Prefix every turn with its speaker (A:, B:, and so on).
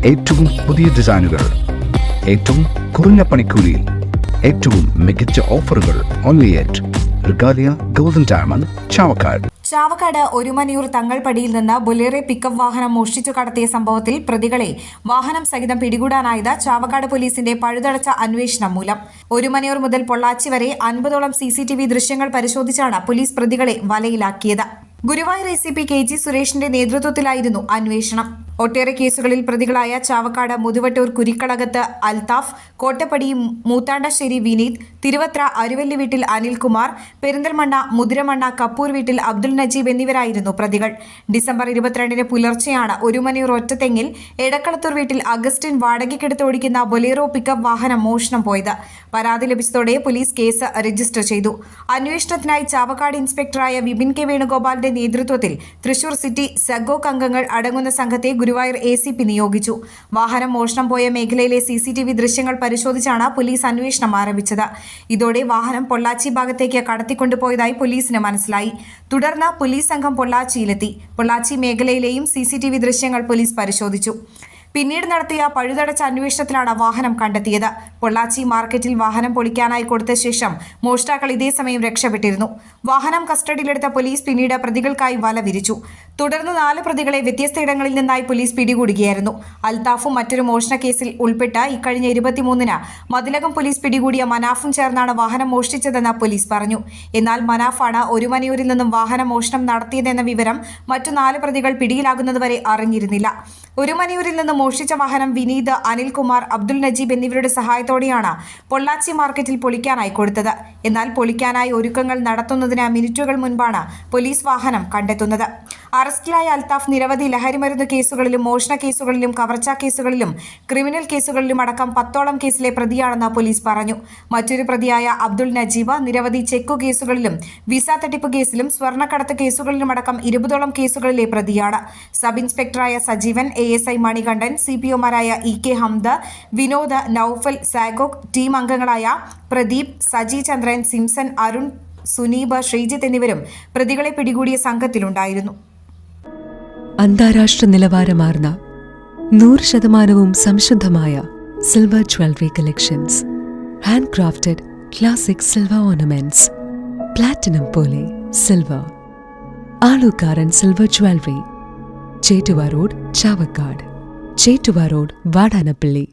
A: ഏറ്റവും പുതിയ ഡിസൈനുകൾ, ഏറ്റവും കുറഞ്ഞ പണിക്കൂലിയിൽ, ഏറ്റവും മികച്ച ഓഫറുകൾ. Only at Regalia golden diamond, Chavakkad.
B: Chavakkad Orumanayur തങ്ങൾപടിയിൽ നിന്ന് ബൊലേറോ പിക്കപ്പ് വാഹനം മോഷ്ടിച്ചു കടത്തിയ സംഭവത്തിൽ പ്രതികളെ വാഹനം സഹിതം പിടികൂടാനായത് ചാവക്കാട് പോലീസിന്റെ പഴുതടച്ച അന്വേഷണം മൂലം. ഒരുമനിയൂർ മുതൽ പൊള്ളാച്ചി വരെ 50ഓളം CCTV ദൃശ്യങ്ങൾ പരിശോധിച്ചാണ് പോലീസ് പ്രതികളെ വലയിലാക്കിയത്. ഗുരുവായൂർ ACP KG സുരേഷിന്റെ നേതൃത്വത്തിലായിരുന്നു അന്വേഷണം. ഒട്ടേറെ കേസുകളിൽ പ്രതികളായ ചാവക്കാട് മുതുവട്ടൂർ കുരിക്കളകത്ത് അൽതാഫ്, കോട്ടപ്പടി മൂത്താണ്ടശ്ശേരി വിനീത്, തിരുവത്ര അരുവല്ലി വീട്ടിൽ അനിൽകുമാർ, പെരിന്തൽമണ്ണ മുതിരമണ്ണ കപ്പൂർ വീട്ടിൽ അബ്ദുൽ നജീബ് എന്നിവരായിരുന്നു പ്രതികൾ. ഡിസംബർ 22-ന് പുലർച്ചെയാണ് ഒരുമനിയൂർ ഒറ്റത്തെങ്ങിൽ എടക്കളത്തൂർ വീട്ടിൽ അഗസ്റ്റിൻ വാടകയ്ക്കെടുത്ത് ഓടിക്കുന്ന ബൊലേറോ പിക്കപ്പ് വാഹനം മോഷണം പോയത്. പരാതി ലഭിച്ചതോടെ പോലീസ് കേസ് രജിസ്റ്റർ ചെയ്തു. അന്വേഷണത്തിനായി ചാവക്കാട് ഇൻസ്പെക്ടറായ വിപിൻ K വേണുഗോപാലിന്റെ നേതൃത്വത്തിൽ തൃശൂർ സിറ്റി സഗോക് അംഗങ്ങൾ അടങ്ങുന്ന സംഘത്തെ ഗുരുവായൂർ ACP നിയോഗിച്ചു. വാഹനം മോഷണം പോയ മേഖലയിലെ CCTV ദൃശ്യങ്ങൾ പരിശോധിച്ചാണ് പോലീസ് അന്വേഷണം ആരംഭിച്ചത്. ഇതോടെ വാഹനം പൊള്ളാച്ചി ഭാഗത്തേക്ക് കടത്തിക്കൊണ്ടുപോയതായി പോലീസിന് മനസ്സിലായി. തുടർന്ന് പോലീസ് സംഘം പൊള്ളാച്ചിയിലെത്തി. പൊള്ളാച്ചി മേഖലയിലെയും CCTV ദൃശ്യങ്ങൾ പോലീസ് പരിശോധിച്ചു. പിന്നീട് നടത്തിയ പഴുതടച്ച അന്വേഷണത്തിലാണ് വാഹനം കണ്ടെത്തിയത്. പൊള്ളാച്ചി മാർക്കറ്റിൽ വാഹനം പൊളിക്കാനായി കൊടുത്ത ശേഷം മോഷ്ടാക്കൾ ഇതേസമയം രക്ഷപ്പെട്ടിരുന്നു. വാഹനം കസ്റ്റഡിയിലെടുത്ത പോലീസ് പിന്നീട് പ്രതികൾക്കായി വല വിരിച്ചു. തുടർന്ന് 4 പ്രതികളെ വ്യത്യസ്തയിടങ്ങളിൽ നിന്നായി പോലീസ് പിടികൂടുകയായിരുന്നു. അൽതാഫും മറ്റൊരു മോഷണ കേസിൽ ഉൾപ്പെട്ട് ഇക്കഴിഞ്ഞ 23-ന് മതിലകം പോലീസ് പിടികൂടിയ മനാഫും ചേർന്നാണ് വാഹനം മോഷ്ടിച്ചതെന്ന് പോലീസ് പറഞ്ഞു. എന്നാൽ മനാഫാണ് ഒരുമനിയൂരിൽ നിന്നും വാഹനം മോഷണം നടത്തിയതെന്ന വിവരം മറ്റു 4 പ്രതികൾ പിടിയിലാകുന്നതുവരെ അറിഞ്ഞിരുന്നില്ല. ഒരുമനിയൂരിൽ നിന്നും മോഷ്ടിച്ച വാഹനം വിനീത്, അനിൽകുമാർ, അബ്ദുൽ നജീബ് എന്നിവരുടെ സഹായത്തോടെയാണ് പൊള്ളാച്ചി മാർക്കറ്റിൽ പൊളിക്കാനായി കൊടുത്തത്. എന്നാൽ പൊളിക്കാനായി ഒരുക്കങ്ങൾ നടത്തുന്നതിന് മിനിറ്റുകൾ മുൻപാണ് പോലീസ് വാഹനം കണ്ടെത്തുന്നത്. അറസ്റ്റിലായ അൽതാഫ് നിരവധി ലഹരിമരുന്ന് കേസുകളിലും മോഷണ കേസുകളിലും കവർച്ചാ കേസുകളിലും ക്രിമിനൽ കേസുകളിലും അടക്കം 10ഓളം കേസിലെ പ്രതിയാണെന്ന് പോലീസ് പറഞ്ഞു. മറ്റൊരു പ്രതിയായ അബ്ദുൽ നജീബ് നിരവധി ചെക്കു കേസുകളിലും വിസ തട്ടിപ്പ് കേസിലും സ്വർണ്ണക്കടത്ത് കേസുകളിലുമടക്കം 20ഓളം കേസുകളിലെ പ്രതിയാണ്. സബ് ഇൻസ്പെക്ടറായ സജീവൻ, ASI മണികണ്ഠൻ, CPOമാരായ EK Hamd, Vinod, Noufal, SAGOC, team അംഗങ്ങളായ പ്രദീപ്, സജി ചന്ദ്രൻ, സിംസൺ, അരുൺ, സുനീബ്, ശ്രീജിത്ത് എന്നിവരും പ്രതികളെ പിടികൂടിയ സംഘത്തിലുണ്ടായിരുന്നു.
C: അന്താരാഷ്ട്ര നിലവാരമാർന്ന 100% സംശുദ്ധമായ silver jewellery collections, hand crafted classic silver ornaments, platinum പോലെ silver, Alukkaran silver jewellery, Chettuva road, Chavakkad, Chettuva road, Vadanappally.